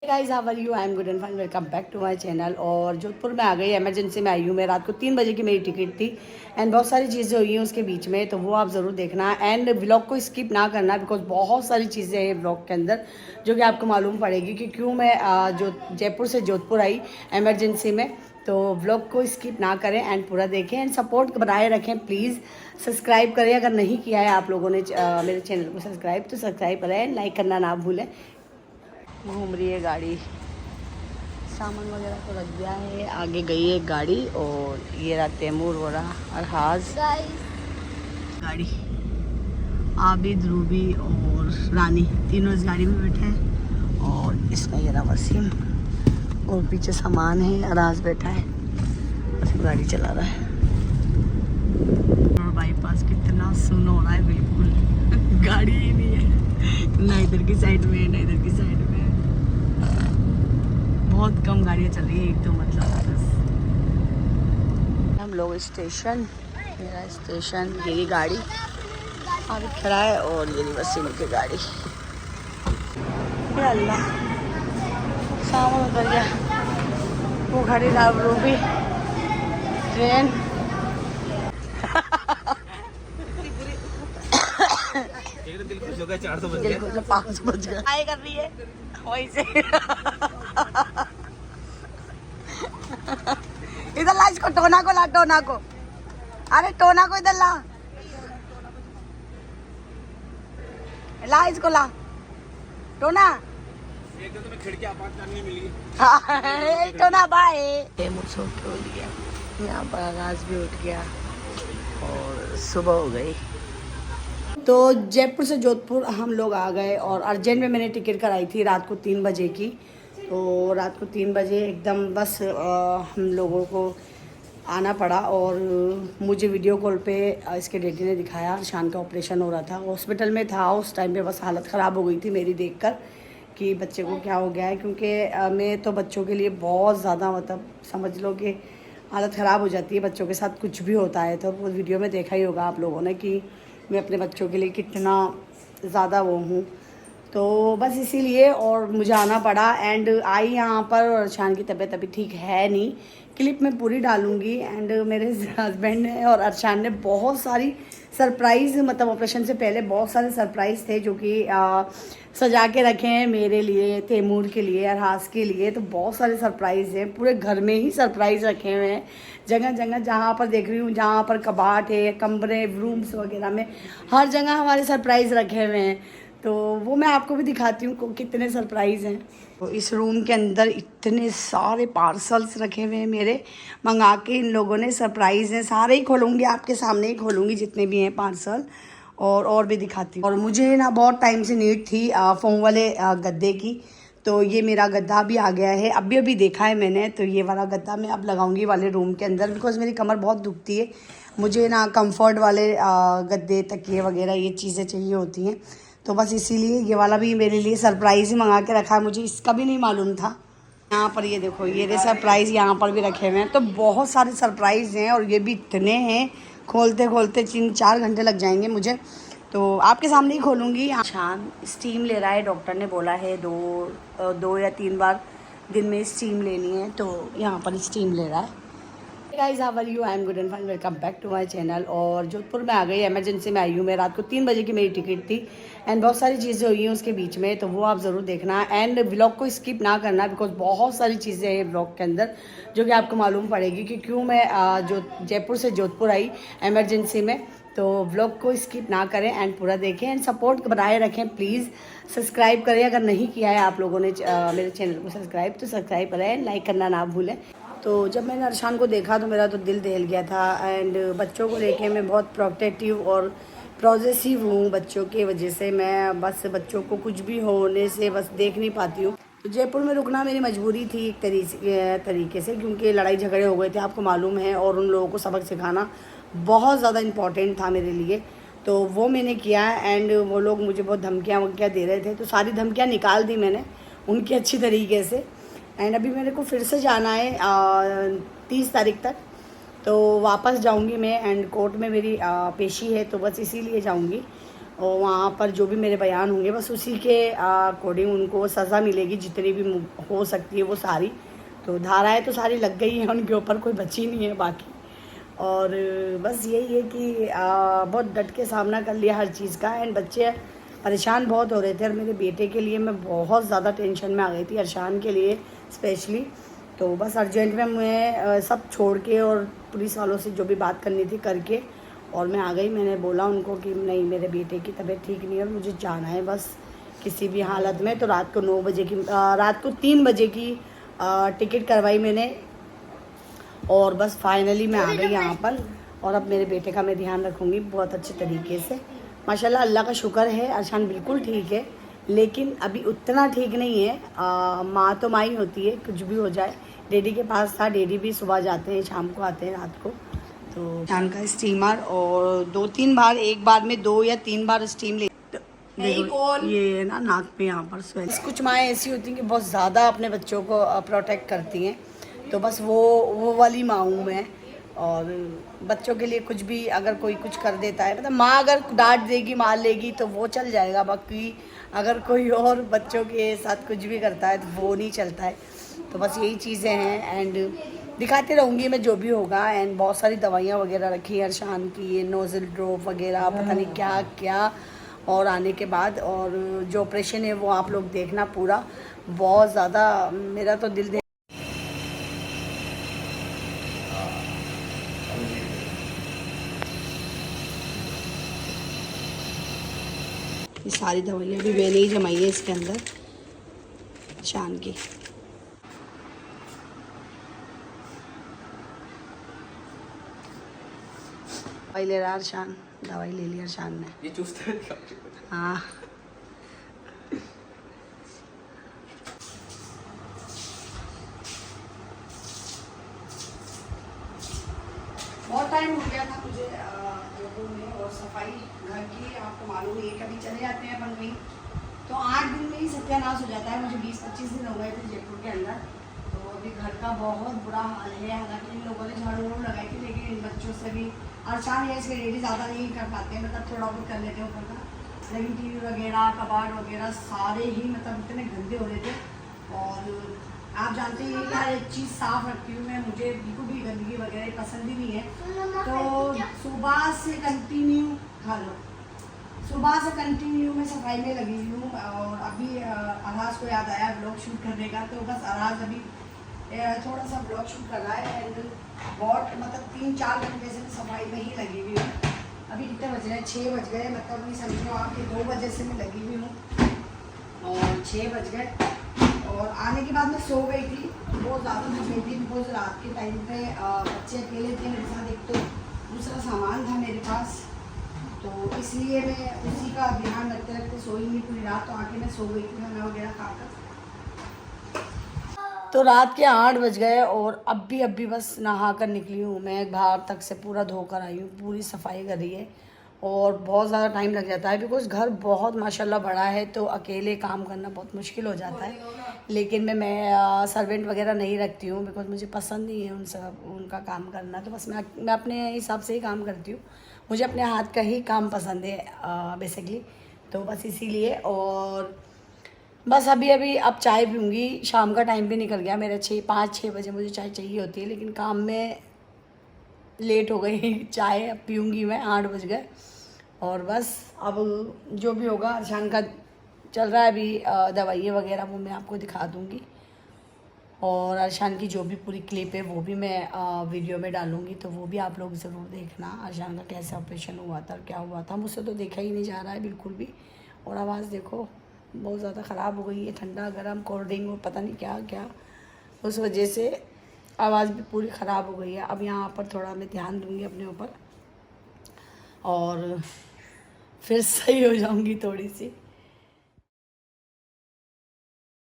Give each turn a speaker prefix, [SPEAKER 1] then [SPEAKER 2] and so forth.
[SPEAKER 1] Guys how are you I am good and fine welcome back to my channel. और जोधपुर में आ गई, emergency में आई हूँ मैं। रात को 3 बजे की मेरी टिकट थी एंड बहुत सारी चीज़ें हुई हैं उसके बीच में, तो वो आप ज़रूर देखना एंड व्लॉग को स्किप ना करना बिकॉज बहुत सारी चीज़ें हैं व्लॉग के अंदर जो कि आपको मालूम पड़ेगी कि क्यों मैं जो जयपुर से जोधपुर आई इमरजेंसी में। तो व्लॉग को स्किप ना करें एंड पूरा देखें एंड सपोर्ट बनाए रखें। प्लीज़ सब्सक्राइब करें, अगर नहीं किया है आप लोगों ने मेरे चैनल को सब्सक्राइब तो सब्सक्राइब करें, लाइक करना ना भूलें। घूम रही है गाड़ी, सामान वगैरह तो रख दिया है, आगे गई है गाड़ी और ये रहा तैमूर हो रहा अरहाज गाड़ी। आबिद, रूबी और रानी तीनों इस गाड़ी में बैठे हैं और इसमें ये रहा वसीम और पीछे सामान है। अरहाज बैठा है, वसीम गाड़ी चला रहा है। और बाईपास कितना सुन हो रहा है, बिल्कुल गाड़ी ही नहीं है, ना इधर की साइड में ना इधर की साइड में। बहुत कम गाड़ियाँ चल रही है, एक तो मतलब बस। हम लोग स्टेशन, मेरा स्टेशन, ये गाड़ी आगे खड़ा है और ये वसीम की गाड़ी। या अल्लाह, सामान उतर गया, वो खड़ी रूबी ट्रेन।
[SPEAKER 2] दिल खुश हो गया, 400 बज गए,
[SPEAKER 1] 500 बज गए। आए कर रही है वहीं से। इधर ला इसको, टोना को ला, टोना को, अरे टोना को इधर ला, ला इसको ला, टोना।
[SPEAKER 2] एक तो तुम्हें खिड़की आपातकाल नहीं मिली।
[SPEAKER 1] हाँ, टोना बाय। मुझसे उठ के उठ गया, यहाँ पर आगाज भी उठ गया और सुबह हो गई। तो जयपुर से जोधपुर हम लोग आ गए और अर्जेंट में मैंने टिकट कराई थी रात को 3 बजे की। तो रात को 3 बजे एकदम बस हम लोगों को आना पड़ा और मुझे वीडियो कॉल पे इसके डैडी ने दिखाया। शान का ऑपरेशन हो रहा था, हॉस्पिटल में था उस टाइम पे। बस हालत ख़राब हो गई थी मेरी देखकर कि बच्चे को क्या हो गया है, क्योंकि मैं तो बच्चों के लिए बहुत ज़्यादा मतलब समझ लो कि हालत ख़राब हो जाती है बच्चों के साथ, कुछ भी होता है। तो वो वीडियो में देखा ही होगा आप लोगों ने कि मैं अपने बच्चों के लिए कितना ज़्यादा वो हूँ। तो बस इसीलिए और मुझे आना पड़ा एंड आई यहाँ पर। और शान की तबीयत अभी ठीक है नहीं, क्लिप में पूरी डालूंगी। एंड मेरे हस्बैंड ने और अरशान ने बहुत सारी सरप्राइज़, मतलब ऑपरेशन से पहले बहुत सारे सरप्राइज़ थे जो कि सजा के रखे हैं मेरे लिए, तैमूर के लिए, अरहास के लिए। तो बहुत सारे सरप्राइज़ हैं, पूरे घर में ही सरप्राइज़ रखे हुए हैं। जगह जगह जहाँ पर देख रही हूँ, जहाँ पर कबाट है, कमरे, रूम्स वगैरह में हर जगह हमारे सरप्राइज़ रखे हुए हैं। तो वो मैं आपको भी दिखाती हूँ कितने सरप्राइज़ हैं। तो इस रूम के अंदर इतने सारे पार्सल्स रखे हुए हैं मेरे, मंगा के इन लोगों ने। सरप्राइज़ हैं, सारे ही खोलूँगी, आपके सामने ही खोलूँगी जितने भी हैं पार्सल, और भी दिखाती हूँ। और मुझे ना बहुत टाइम से नीड थी फोम वाले गद्दे की। तो ये मेरा गद्दा भी आ गया है, अभी देखा है मैंने। तो ये वाला गद्दा मैं अब लगाऊंगी वाले रूम के अंदर बिकॉज़ मेरी कमर बहुत दुखती है। मुझे ना कंफर्ट वाले गद्दे, तकिए वगैरह ये चीज़ें चाहिए होती हैं। तो बस इसीलिए ये वाला भी मेरे लिए सरप्राइज़ ही मंगा के रखा है, मुझे इसका भी नहीं मालूम था। यहाँ पर ये देखो, ये सरप्राइज़ यहाँ पर भी रखे हुए हैं। तो बहुत सारे सरप्राइज़ हैं और ये भी इतने हैं, खोलते खोलते 3-4 घंटे लग जाएंगे मुझे। तो आपके सामने ही खोलूँगी। शान स्टीम ले रहा है, डॉक्टर ने बोला है 2 या 3 बार दिन में स्टीम लेनी है, तो यहाँ पर स्टीम ले रहा है। Guys how are you I am good and fine welcome back to my channel. और जोधपुर में आ गई, इमरजेंसी में आई हूँ मैं। रात को 3 बजे की मेरी टिकट थी एंड बहुत सारी चीज़ें हुई हैं उसके बीच में, तो वो आप ज़रूर देखना एंड व्लॉग को स्किप ना करना बिकॉज बहुत सारी चीज़ें हैं व्लॉग के अंदर जो कि आपको मालूम पड़ेगी कि क्यों मैं जो जयपुर से जोधपुर आई इमरजेंसी में। तो व्लॉग को स्किप ना करें एंड पूरा देखें एंड सपोर्ट बनाए रखें। प्लीज़ सब्सक्राइब करें, अगर नहीं किया है आप लोगों ने मेरे चैनल को सब्सक्राइब तो सब्सक्राइब करें, लाइक करना ना भूलें। तो जब मैंने अरशान को देखा तो मेरा तो दिल दहल गया था। एंड बच्चों को लेके मैं बहुत प्रोटेक्टिव और पॉजेसिव हूँ बच्चों की वजह से। मैं बस बच्चों को कुछ भी होने से बस देख नहीं पाती हूँ। तो जयपुर में रुकना मेरी मजबूरी थी एक तरीके से, क्योंकि लड़ाई झगड़े हो गए थे आपको मालूम है, और उन लोगों को सबक सिखाना बहुत ज़्यादा इम्पॉर्टेंट था मेरे लिए। तो वो मैंने किया एंड वो लोग मुझे बहुत धमकियाँ वमकियाँ दे रहे थे, तो सारी धमकियाँ निकाल दी मैंने उनकी अच्छी तरीके से। एंड अभी मेरे को फिर से जाना है 30 तारीख तक, तो वापस जाऊंगी मैं। एंड कोर्ट में मेरी पेशी है, तो बस इसीलिए जाऊंगी। और वहाँ पर जो भी मेरे बयान होंगे बस उसी के अकॉर्डिंग उनको सज़ा मिलेगी, जितनी भी हो सकती है वो सारी। तो धाराएं तो सारी लग गई हैं उनके ऊपर, कोई बची नहीं है बाकी। और बस यही है कि बहुत डट के सामना कर लिया हर चीज़ का। एंड बच्चे परेशान बहुत हो रहे थे और मेरे बेटे के लिए मैं बहुत ज़्यादा टेंशन में आ गई थी, अरशान के लिए स्पेशली। तो बस अर्जेंट में मैं सब छोड़ के और पुलिस वालों से जो भी बात करनी थी करके और मैं आ गई। मैंने बोला उनको कि नहीं, मेरे बेटे की तबीयत ठीक नहीं है और मुझे जाना है बस किसी भी हालत में। तो रात को 9 बजे की रात को 3 बजे की टिकट करवाई मैंने और बस फाइनली मैं आ गई यहाँ पर। और अब मेरे बेटे का मैं ध्यान रखूँगी बहुत अच्छे तरीके से। माशाल्लाह अल्लाह का शुक्र है, अरशान बिल्कुल ठीक है, लेकिन अभी उतना ठीक नहीं है। माँ तो माँ ही होती है, कुछ भी हो जाए। डैडी के पास था, डैडी भी सुबह जाते हैं, शाम को आते हैं, रात को। तो शाम का स्टीमर और 2-3 बार, एक बार में 2 या 3 बार स्टीम ले। ये ना नाक पे यहाँ पर स्वेल। कुछ माएँ ऐसी होती हैं कि बहुत ज़्यादा अपने बच्चों को प्रोटेक्ट करती हैं, तो बस वो वाली माँ हूँ मैं। और बच्चों के लिए कुछ भी अगर कोई कुछ कर देता है, मतलब माँ अगर डांट देगी मार लेगी तो वो चल जाएगा, बाकी अगर कोई और बच्चों के साथ कुछ भी करता है तो वो नहीं चलता है। तो बस यही चीज़ें हैं एंड दिखाते रहूँगी मैं जो भी होगा। एंड बहुत सारी दवाइयाँ वगैरह रखी हैं अरशान की, ये नोज़ल ड्रॉप वगैरह पता नहीं क्या क्या। और आने के बाद और जो ऑपरेशन है वो आप लोग देखना पूरा, बहुत ज़्यादा मेरा तो दिल दे। ये सारी दवाइयाँ भी मैंने ही जमाई है इसके अंदर शान की। दवाई ले रहा शान, दवाई ले लिया शान ने।
[SPEAKER 2] ये चूसते हैं क्या?
[SPEAKER 1] हाँ बहुत टाइम हो गया था मुझे जयपुर में। और सफाई घर की आपको मालूम है, कभी चले जाते हैं अपन कहीं तो 8 दिन में ही सत्यानाश हो जाता है। मुझे 20-25 दिन हो गए थे जयपुर के अंदर। तो अभी घर का बहुत बुरा हाल है। हालांकि इन लोगों ने झाड़ू वाड़ू लगाई थी, लेकिन इन बच्चों से भी अरशान है इसके डेली ज़्यादा नहीं कर पाते हैं, मतलब थोड़ा बहुत कर लेते हैं ऊपर का। लेकिन टीवी वगैरह कबाड़ वगैरह सारे ही मतलब इतने गंदे हो रहे थे। और आप जानते हैं कि हर एक चीज़ साफ़ रखती हूँ मैं, मुझे बिल्कुल भी गंदगी वगैरह पसंद ही नहीं है। तो सुबह से कंटिन्यू सुबह से कंटिन्यू मैं सफाई में लगी हुई हूँ। और अभी अराज को याद आया ब्लॉग शूट करने का, तो बस अराज अभी थोड़ा सा ब्लॉग शूट कर रहा है। एंड बहुत मतलब 3-4 घंटे से मैं सफाई में ही लगी हुई हूँ। अभी कितने बज रहे हैं? 6 बज गए, मतलब नहीं समझो आप कि 2 बजे से मैं लगी हुई हूँ और 6 बज गए। और आने के बाद मैं सो गई थी, बहुत ज़्यादा थक गई थी बिकॉज रात के टाइम पे बच्चे अकेले थे मेरे साथ, एक तो दूसरा सामान था मेरे पास, तो इसलिए मैं उसी का ध्यान रखते रखते सोई नहीं पूरी रात। तो आके मैं सो गई थी खाना वगैरह खाकर। तो रात के 8 बज गए और अभी बस नहा कर निकली हूँ मैं, बाहर तक से पूरा धोकर आई हूँ, पूरी सफाई कर रही है। और बहुत ज़्यादा टाइम लग जाता है बिकॉज़ घर बहुत माशाल्लाह बड़ा है, तो अकेले काम करना बहुत मुश्किल हो जाता है। लेकिन मैं सर्वेंट वगैरह नहीं रखती हूँ बिकॉज़ मुझे पसंद नहीं है उनका काम करना। तो बस मैं अपने हिसाब से ही काम करती हूँ, मुझे अपने हाथ का ही काम पसंद है बेसिकली। तो बस इसीलिए। और बस अभी अब चाय पीऊँगी, शाम का टाइम भी निकल गया मेरा, 5-6 बजे मुझे चाय चाहिए होती है, लेकिन काम में लेट हो गई चाय अब पीऊँगी मैं, 8 बज गए। और बस अब जो भी होगा अरशान का चल रहा है अभी दवाइयाँ वगैरह, वो मैं आपको दिखा दूँगी। और अरशान की जो भी पूरी क्लिप है वो भी मैं वीडियो में डालूँगी, तो वो भी आप लोग ज़रूर देखना अरशान का कैसे ऑपरेशन हुआ था और क्या हुआ था। मुझसे तो देखा ही नहीं जा रहा है बिल्कुल भी। और आवाज़ देखो बहुत ज़्यादा ख़राब हो गई है, ठंडा गर्म कोल्ड ड्रिंक और पता नहीं क्या क्या, उस वजह से आवाज़ भी पूरी ख़राब हो गई है। अब यहाँ पर थोड़ा मैं ध्यान दूँगी अपने ऊपर और फिर सही हो जाऊँगी थोड़ी सी।